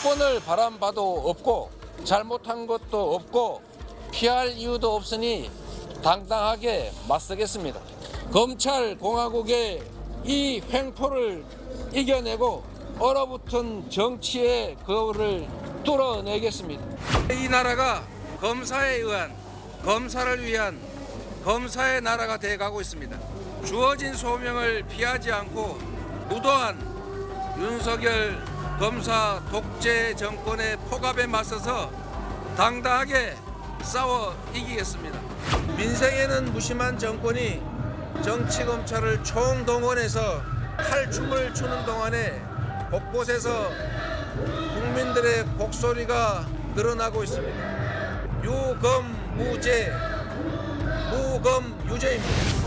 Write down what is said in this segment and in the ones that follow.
특권을 바란 바도 없고 잘못한 것도 없고 피할 이유도 없으니 당당하게 맞서겠습니다. 검찰공화국의 이 횡포를 이겨내고 얼어붙은 정치의 거울을 뚫어내겠습니다. 이 나라가 검사에 의한, 검사를 위한 검사의 나라가 돼가고 있습니다. 주어진 소명을 피하지 않고 무도한 윤석열 검사 독재 정권의 폭압에 맞서서 당당하게 싸워 이기겠습니다. 민생에는 무심한 정권이 정치검찰을 총동원해서 칼춤을 추는 동안에 곳곳에서 국민들의 목소리가 늘어나고 있습니다. 유검무죄, 무검유죄입니다.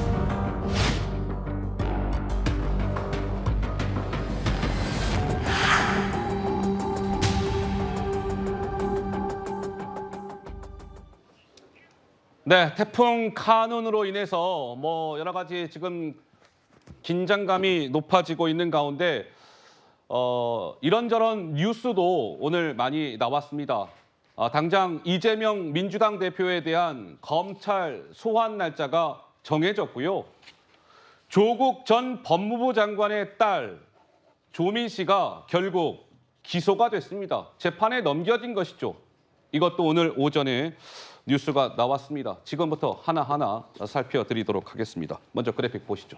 네, 태풍 카눈으로 인해서 여러 가지 지금 긴장감이 높아지고 있는 가운데 이런저런 뉴스도 오늘 많이 나왔습니다. 당장 이재명 민주당 대표에 대한 검찰 소환 날짜가 정해졌고요. 조국 전 법무부 장관의 딸 조민 씨가 결국 기소가 됐습니다. 재판에 넘겨진 것이죠. 이것도 오늘 오전에 뉴스가 나왔습니다. 지금부터 하나하나 살펴드리도록 하겠습니다. 먼저 그래픽 보시죠.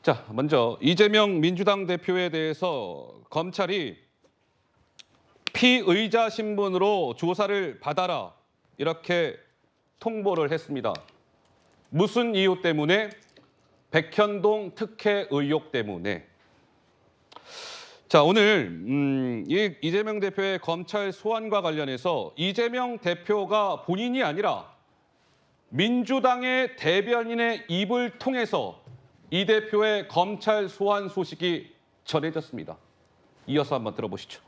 자, 먼저 이재명 민주당 대표에 대해서 검찰이 피의자 신분으로 조사를 받아라 이렇게 통보를 했습니다. 무슨 이유 때문에? 백현동 특혜 의혹 때문에. 자, 오늘 이재명 대표의 검찰 소환과 관련해서 이재명 대표가 본인이 아니라 민주당의 대변인의 입을 통해서 이 대표의 검찰 소환 소식이 전해졌습니다. 이어서 한번 들어보시죠.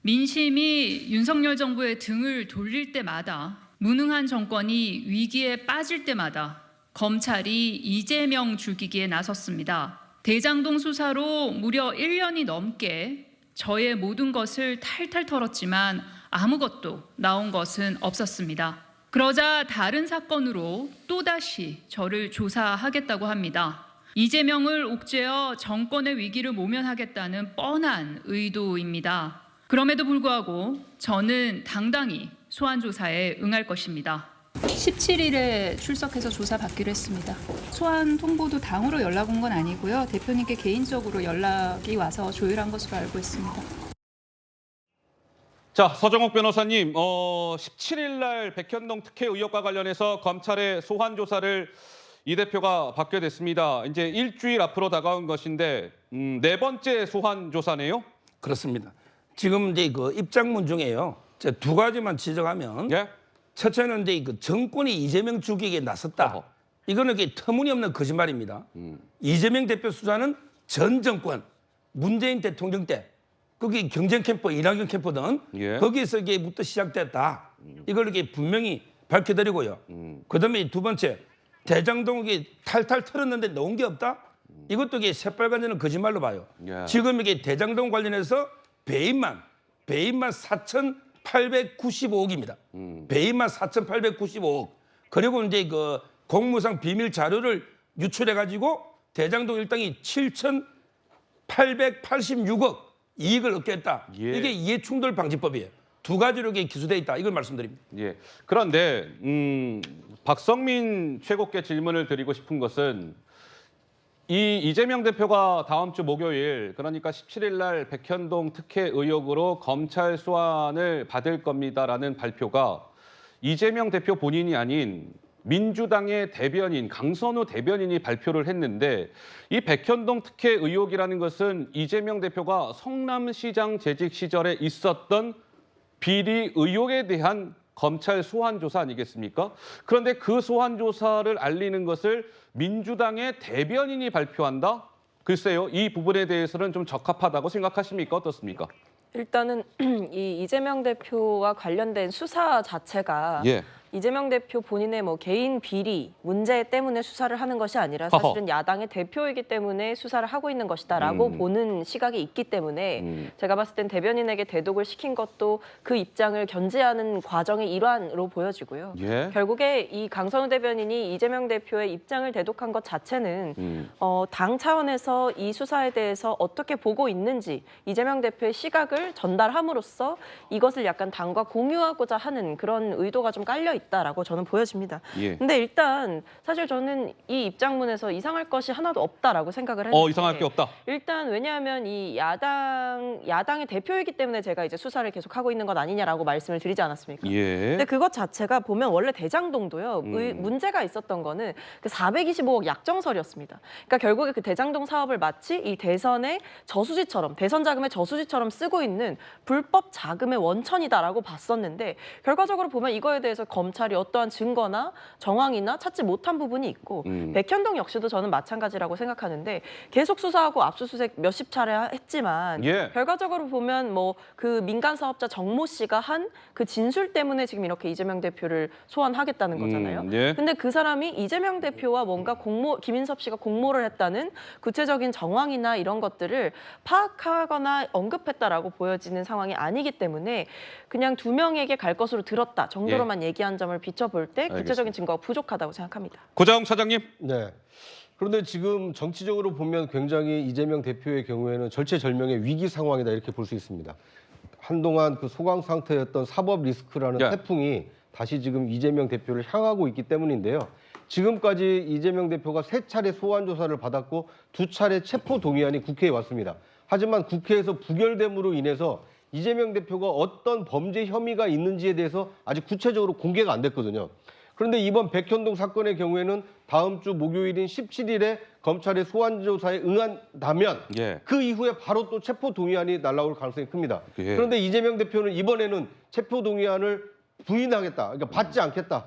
민심이 윤석열 정부의 등을 돌릴 때마다, 무능한 정권이 위기에 빠질 때마다 검찰이 이재명 죽이기에 나섰습니다. 대장동 수사로 무려 1년이 넘게 저의 모든 것을 탈탈 털었지만 아무것도 나온 것은 없었습니다. 그러자 다른 사건으로 또다시 저를 조사하겠다고 합니다. 이재명을 옥죄어 정권의 위기를 모면하겠다는 뻔한 의도입니다. 그럼에도 불구하고 저는 당당히 소환 조사에 응할 것입니다. 17일에 출석해서 조사받기로 했습니다. 소환 통보도 당으로 연락 온 건 아니고요. 대표님께 개인적으로 연락이 와서 조율한 것으로 알고 있습니다. 자, 서정욱 변호사님, 17일 날 백현동 특혜 의혹과 관련해서 검찰의 소환 조사를 이 대표가 받게 됐습니다. 이제 일주일 앞으로 다가온 것인데 네 번째 소환 조사네요? 그렇습니다. 지금 이제 그 입장문 중에요. 제가 두 가지만 지적하면, 예? 첫째는 이제 그 정권이 이재명 죽이기에 나섰다. 어허. 이거는 터무니없는 거짓말입니다. 이재명 대표 수사는 전 정권, 문재인 대통령 때 거기 경쟁 캠프, 이낙연 캠프든 예. 거기에서부터 시작됐다. 이걸 이렇게 분명히 밝혀드리고요. 그다음에 두 번째, 대장동이 탈탈 털었는데 놓은 게 없다. 이것도 이게 새빨간지는 거짓말로 봐요. 예. 지금 이게 대장동 관련해서 배임만 4,895억입니다. 배임만 4,895억. 그리고 이제 그 공무상 비밀 자료를 유출해 가지고 대장동 일당이 7,886억 이익을 얻겠다. 예. 이게 이해충돌 방지법이에요. 두 가지로 이게 기소돼 있다. 이걸 말씀드립니다. 예. 그런데 박성민 최고께 질문을 드리고 싶은 것은 이 이재명 대표가 다음 주 목요일, 그러니까 17일 날 백현동 특혜 의혹으로 검찰 소환을 받을 겁니다라는 발표가 이재명 대표 본인이 아닌 민주당의 대변인, 강선우 대변인이 발표를 했는데, 이 백현동 특혜 의혹이라는 것은 이재명 대표가 성남시장 재직 시절에 있었던 비리 의혹에 대한 검찰 소환 조사 아니겠습니까? 그런데 그 소환 조사를 알리는 것을 민주당의 대변인이 발표한다? 글쎄요, 이 부분에 대해서는 좀 적합하다고 생각하십니까? 어떻습니까? 일단은 이 이재명 대표와 관련된 수사 자체가 예. 이재명 대표 본인의 뭐 개인 비리 문제 때문에 수사를 하는 것이 아니라 사실은 야당의 대표이기 때문에 수사를 하고 있는 것이다라고 보는 시각이 있기 때문에 제가 봤을 땐 대변인에게 대독을 시킨 것도 그 입장을 견제하는 과정의 일환으로 보여지고요. 예. 결국에 이 강선우 대변인이 이재명 대표의 입장을 대독한 것 자체는 당 차원에서 이 수사에 대해서 어떻게 보고 있는지 이재명 대표의 시각을 전달함으로써 이것을 약간 당과 공유하고자 하는 그런 의도가 좀 깔려 있다라고 저는 보여집니다. 예. 근데 일단 사실 저는 이 입장문에서 이상할 것이 하나도 없다라고 생각을 했는데 이상할 게 없다. 일단 왜냐하면 이 야당의 대표이기 때문에 제가 이제 수사를 계속 하고 있는 것 아니냐라고 말씀을 드리지 않았습니까? 예. 근데 그것 자체가 보면 원래 대장동도요. 문제가 있었던 거는 그 425억 약정설이었습니다. 그러니까 결국에 그 대장동 사업을 마치 이 대선의 저수지처럼 대선 자금의 저수지처럼 쓰고 있는 불법 자금의 원천이다라고 봤었는데 결과적으로 보면 이거에 대해서 검찰이 어떠한 증거나 정황이나 찾지 못한 부분이 있고 백현동 역시도 저는 마찬가지라고 생각하는데 계속 수사하고 압수수색 몇십 차례 했지만 예. 결과적으로 보면 뭐 그 민간 사업자 정모 씨가 한 그 진술 때문에 지금 이렇게 이재명 대표를 소환하겠다는 거잖아요. 예. 근데 그 사람이 이재명 대표와 뭔가 김인섭 씨가 공모를 했다는 구체적인 정황이나 이런 것들을 파악하거나 언급했다라고 보여지는 상황이 아니기 때문에 그냥 두 명에게 갈 것으로 들었다 정도로만 얘기한 점을 비춰볼 때 구체적인 증거가 부족하다고 생각합니다. 고자영 차장님. 네. 그런데 지금 정치적으로 보면 굉장히 이재명 대표의 경우에는 절체절명의 위기 상황이다 이렇게 볼 수 있습니다. 한동안 그 소강 상태였던 사법 리스크라는 예. 태풍이 다시 지금 이재명 대표를 향하고 있기 때문인데요. 지금까지 이재명 대표가 3차례 소환 조사를 받았고 2차례 체포 동의안이 국회에 왔습니다. 하지만 국회에서 부결됨으로 인해서 이재명 대표가 어떤 범죄 혐의가 있는지에 대해서 아직 구체적으로 공개가 안 됐거든요. 그런데 이번 백현동 사건의 경우에는 다음 주 목요일인 17일에 검찰의 소환 조사에 응한다면 예. 그 이후에 바로 또 체포 동의안이 날라올 가능성이 큽니다. 예. 그런데 이재명 대표는 이번에는 체포 동의안을 부인하겠다, 그러니까 받지 않겠다,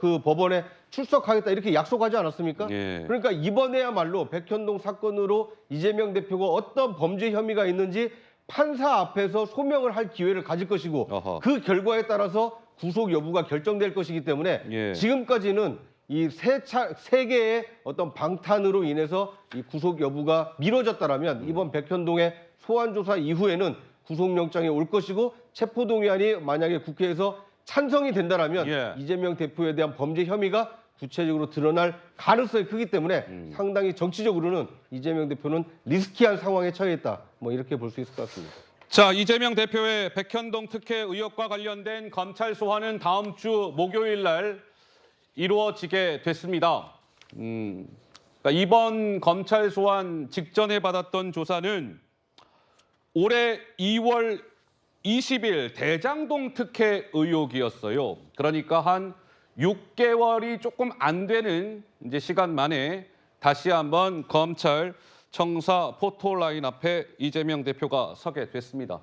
그 법원에 출석하겠다 이렇게 약속하지 않았습니까? 예. 그러니까 이번에야말로 백현동 사건으로 이재명 대표가 어떤 범죄 혐의가 있는지 판사 앞에서 소명을 할 기회를 가질 것이고 어허. 그 결과에 따라서 구속 여부가 결정될 것이기 때문에 예. 지금까지는 이 세 개의 어떤 방탄으로 인해서 이 구속 여부가 미뤄졌다라면 이번 백현동의 소환 조사 이후에는 구속영장이 올 것이고 체포동의안이 만약에 국회에서 찬성이 된다라면 예. 이재명 대표에 대한 범죄 혐의가 구체적으로 드러날 가능성이 크기 때문에 상당히 정치적으로는 이재명 대표는 리스키한 상황에 처해 있다. 뭐 이렇게 볼 수 있을 것 같습니다. 자, 이재명 대표의 백현동 특혜 의혹과 관련된 검찰 소환은 다음 주 목요일 날 이루어지게 됐습니다. 그러니까 이번 검찰 소환 직전에 받았던 조사는 올해 2월 20일 대장동 특혜 의혹이었어요. 그러니까 한 6개월이 조금 안 되는 이제 시간 만에 다시 한번 검찰 청사 포토라인 앞에 이재명 대표가 서게 됐습니다.